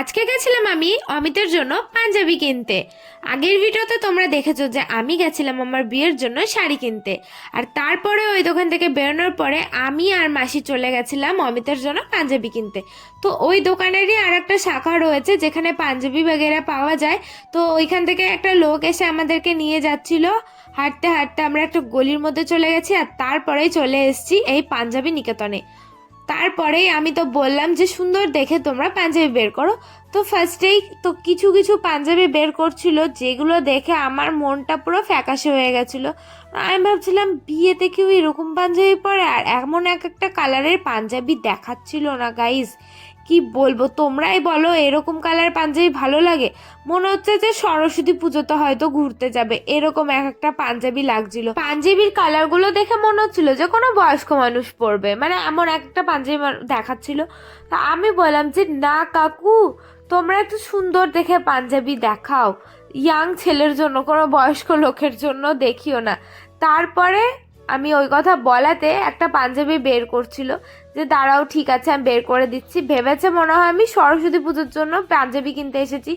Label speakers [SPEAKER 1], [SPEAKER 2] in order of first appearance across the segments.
[SPEAKER 1] আজকে গেছিলাম আমি অমিতের জন্য পাঞ্জাবি কিনতে। আগের ভিডিওতে তোমরা দেখেছো যে আমি গেছিলাম আমার বিয়ের জন্য শাড়ি কিনতে, আর তারপরে ওই দোকান থেকে বেরোনোর পরে আমি আর মাসি চলে গেছিলাম অমিতের জন্য পাঞ্জাবি কিনতে। তো ওই দোকানেরই আর একটা শাখা রয়েছে যেখানে পাঞ্জাবি বগেরা পাওয়া যায়। তো ওইখান থেকে একটা লোক এসে আমাদেরকে নিয়ে যাচ্ছিল। হাঁটতে হাঁটতে আমরা একটা গলির মধ্যে চলে গেছি, আর তারপরেই চলে এসেছি এই পাঞ্জাবি নিকেতনে। তারপরেই আমি তো বললাম যে সুন্দর দেখে তোমরা পাঞ্জাবি বের করো। তো ফার্স্টেই তো কিছু কিছু পাঞ্জাবি বের করছিল, যেগুলো দেখে আমার মনটা পুরো ফ্যাকাশে হয়ে গেছিল। আমি ভাবছিলাম বিয়েতে কেউ এরকম পাঞ্জাবি পরে, আর এমন এক একটা কালারের পাঞ্জাবি দেখাচ্ছিল না গাইস, কি বলবো। তোমরাই বলো এরকম কালার পাঞ্জাবি ভালো লাগে? মনে হচ্ছে যে সরস্বতী পুজোতে হয়তো ঘুরতে যাবে, এরকম এক একটা পাঞ্জাবি লাগছিল। পাঞ্জাবির কালারগুলো দেখে মনে হচ্ছিল যে কোনো বয়স্ক মানুষ পরবে, মানে এমন একটা পাঞ্জাবি দেখাচ্ছিল। তা আমি বললাম যে না কাকু, তোমরা একটু সুন্দর দেখে পাঞ্জাবি দেখাও, ইয়াং ছেলের জন্য, কোনো বয়স্ক লোকের জন্য দেখিও না। তারপরে আমি ওই কথা বলাতে একটা পাঞ্জাবি বের করছিল, যে দাঁড়াও ঠিক আছে আমি বের করে দিচ্ছি। ভেবেছে মনে হয় আমি সরস্বতী পুজোর জন্য পাঞ্জাবি কিনতে এসেছি,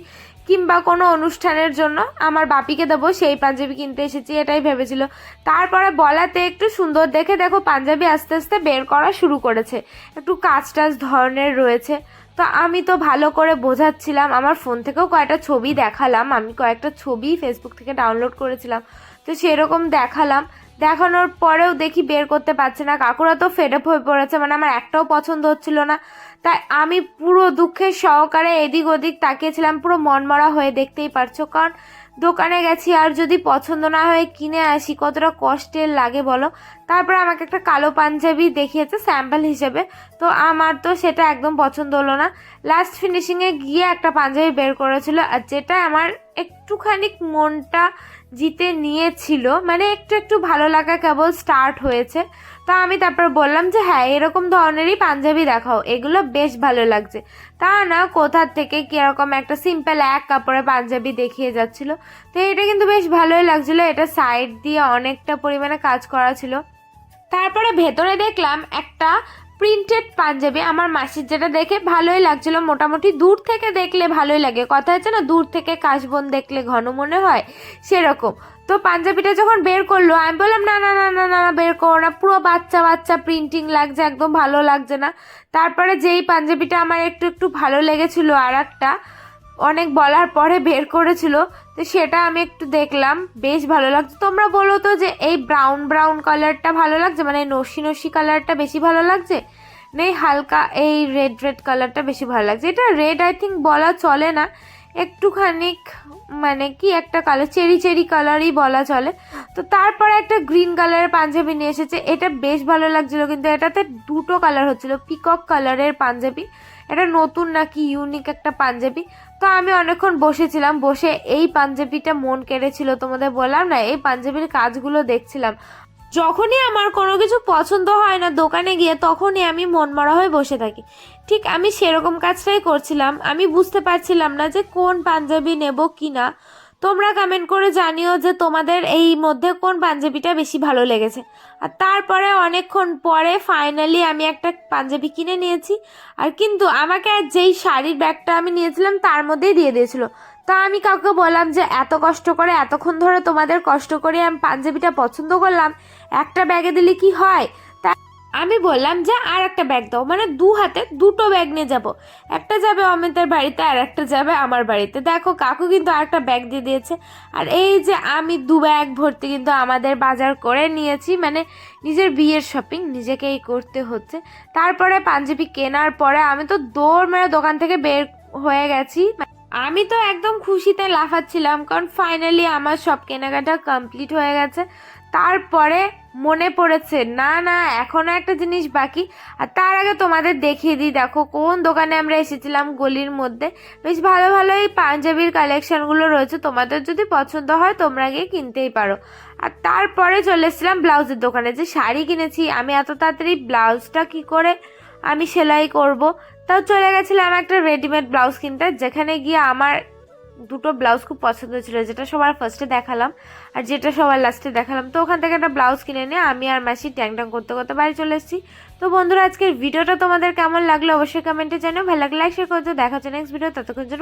[SPEAKER 1] কিংবা কোনো অনুষ্ঠানের জন্য আমার বাপিকে দেবো সেই পাঞ্জাবি কিনতে এসেছি, এটাই ভেবেছিল। তারপরে বলাতে একটু সুন্দর দেখে দেখো পাঞ্জাবি আস্তে আস্তে বের করা শুরু করেছে, একটু কাজ টাজ ধরনের রয়েছে। তো আমি তো ভালো করে বোঝাচ্ছিলাম, আমার ফোন থেকেও কয়েকটা ছবি দেখালাম, আমি কয়েকটা ছবি ফেসবুক থেকে ডাউনলোড করেছিলাম, তো সেরকম দেখালাম। দেখানোর পরেও দেখি বের করতে পারছে না। কাকুরা তো ফেড আপ হয়ে পড়েছে, মানে আমার একটাও পছন্দ হচ্ছিল না। তাই আমি পুরো দুঃখের সহকারে এদিক ওদিক তাকিয়েছিলাম, পুরো মনমরা হয়ে, দেখতেই পারছো। কারণ দোকানে গেছি আর যদি পছন্দ না হয়ে কিনে আসি কতটা কষ্টের লাগে বলো। তারপরে আমাকে একটা কালো পাঞ্জাবি দেখিয়েছে স্যাম্পল হিসেবে, তো আমার তো সেটা একদম পছন্দ হলো না। লাস্ট ফিনিশিংয়ে গিয়ে একটা পাঞ্জাবি বের করেছিল, আর যেটা আমার একটুখানি মনটা জিতে নিয়েছিল, মানে একটু একটু ভালো লাগা কেবল স্টার্ট হয়েছে। তো আমি তারপর বললাম যে হ্যাঁ এরকম ধরনেরই পাঞ্জাবি দেখাও, এগুলো বেশ ভালো লাগছে। তা না কোথার থেকে কিরকম একটা সিম্পল এক কাপড়ে পাঞ্জাবি দেখিয়ে যাচ্ছিল। তো এটা কিন্তু বেশ ভালোই লাগছিল, এটা সাইড দিয়ে অনেকটা পরিমাণে কাজ করা ছিল। তারপরে ভেতরে দেখলাম একটা প্রিন্টেড পাঞ্জাবি, আমার মাসির, যেটা দেখে ভালোই লাগছিল। মোটামুটি দূর থেকে দেখলে ভালোই লাগে, কথা হচ্ছে না দূর থেকে কাশবন দেখলে ঘন মনে হয়, সেরকম। তো পাঞ্জাবিটা যখন বের করলো আমি বললাম না না না না না না, বের করো না, পুরো বাচ্চা বাচ্চা প্রিন্টিং লাগছে, একদম ভালো লাগছে না। তারপরে যেই পাঞ্জাবিটা আমার একটু একটু ভালো লেগেছিল, আর একটা অনেক বলার পরে বের করেছিল, তো সেটা আমি একটু দেখলাম, বেশ ভালো লাগছে। তোমরা বলো তো যে এই ব্রাউন ব্রাউন কালারটা ভালো লাগছে, মানে নসি নসি কালারটা বেশি ভালো লাগছে, নেই হালকা এই রেড রেড কালারটা বেশি ভালো লাগছে? এটা রেড আই থিঙ্ক বলা চলে না, একটুখানি মানে কি একটা কালার, চেরি চেরি কালারই বলা চলে। তো তারপরে একটা গ্রিন কালারের পাঞ্জাবি নিয়ে এসেছে, এটা বেশ ভালো লাগছিল, কিন্তু এটাতে দুটো কালার হচ্ছিল, পিকক কালারের পাঞ্জাবি। এটা নতুন নাকি ইউনিক একটা পাঞ্জাবি। তো আমি অনেকক্ষণ বসেছিলাম, বসে এই পাঞ্জাবিটা মন কেড়েছিল, তোমাদের বললাম না, এই পাঞ্জাবির কাজগুলো দেখছিলাম। যখনই আমার কোনো কিছু পছন্দ হয় না দোকানে গিয়ে, তখনই আমি মনমরা হয়ে বসে থাকি। ঠিক আমি সেরকম কাজটাই করছিলাম, আমি বুঝতে পারছিলাম না যে কোন পাঞ্জাবি নেব কি না। তোমরা কমেন্ট করে জানিও যে তোমাদের এই মধ্যে কোন পাঞ্জাবিটা বেশি ভালো লেগেছে। আর তারপরে অনেকক্ষণ পরে ফাইনালি আমি একটা পাঞ্জাবি কিনে নিয়েছি। আর কিন্তু আমাকে যেই শাড়ির ব্যাগটা আমি নিয়েছিলাম তার মধ্যেই দিয়ে দিয়েছিল। তা আমি কাউকে বললাম যে এত কষ্ট করে এতক্ষণ ধরে তোমাদের কষ্ট করে আমি পাঞ্জাবিটা পছন্দ করলাম, একটা ব্যাগে দিলে কি হয়? তা আমি বললাম যে আর একটা ব্যাগ দাও, মানে দু হাতে দুটো ব্যাগ নিয়ে যাব, একটা যাবে অমিতের বাড়িতে আর একটা যাবে আমার বাড়িতে। দেখো কাকু কিন্তু আর একটা ব্যাগ দিয়ে দিয়েছে। আর এই যে আমি দু ব্যাগ ভর্তি কিন্তু আমাদের বাজার করে নিয়েছি, মানে নিজের বিয়ের শপিং নিজেকেই করতে হচ্ছে। তারপরে পাঞ্জাবি কেনার পরে আমি তো দৌড় মেরে দোকান থেকে বের হয়ে গেছি। আমি তো একদম খুশিতে লাফাচ্ছিলাম, কারণ ফাইনালি আমার সব কেনাকাটা কমপ্লিট হয়ে গেছে। তারপরে মনে পড়েছে না না এখনো একটা জিনিস বাকি। আর তার আগে তোমাদের দেখিয়ে দিই, দেখো কোন দোকানে আমরা এসেছিলাম গলির মধ্যে। বেশ ভালো ভালো এই পাঞ্জাবির কালেকশনগুলো রয়েছে, তোমাদের যদি পছন্দ হয় তোমরা গিয়ে কিনতেই পারো। আর তারপরে চলে এসেছিলাম ব্লাউজের দোকানে, যে শাড়ি কিনেছি আমি এত তাড়াতাড়ি ব্লাউজটা কি করে আমি সেলাই করব। তাও চলে গেছিলাম একটা রেডিমেড ব্লাউজ কিনতে, যেখানে গিয়ে আমার দুটো ব্লাউজ খুব পছন্দ ছিল, যেটা সবার ফার্স্টে দেখালাম আর যেটা সবার লাস্টে দেখালাম। তো ওখান থেকে একটা ব্লাউজ কিনে নিয়ে আমি আর মাসি ট্যাং ট্যাং করতে করতে বাড়ি চলে এসেছি। তো তো বন্ধুরা, আজকের ভিডিওটা তোমাদের কেমন লাগলো অবশ্যই কমেন্টে জানাও। ভালো লাগলে লাইক শেয়ার করে দিও। দেখা হচ্ছে নেক্সট ভিডিও, ততক্ষণ জন্য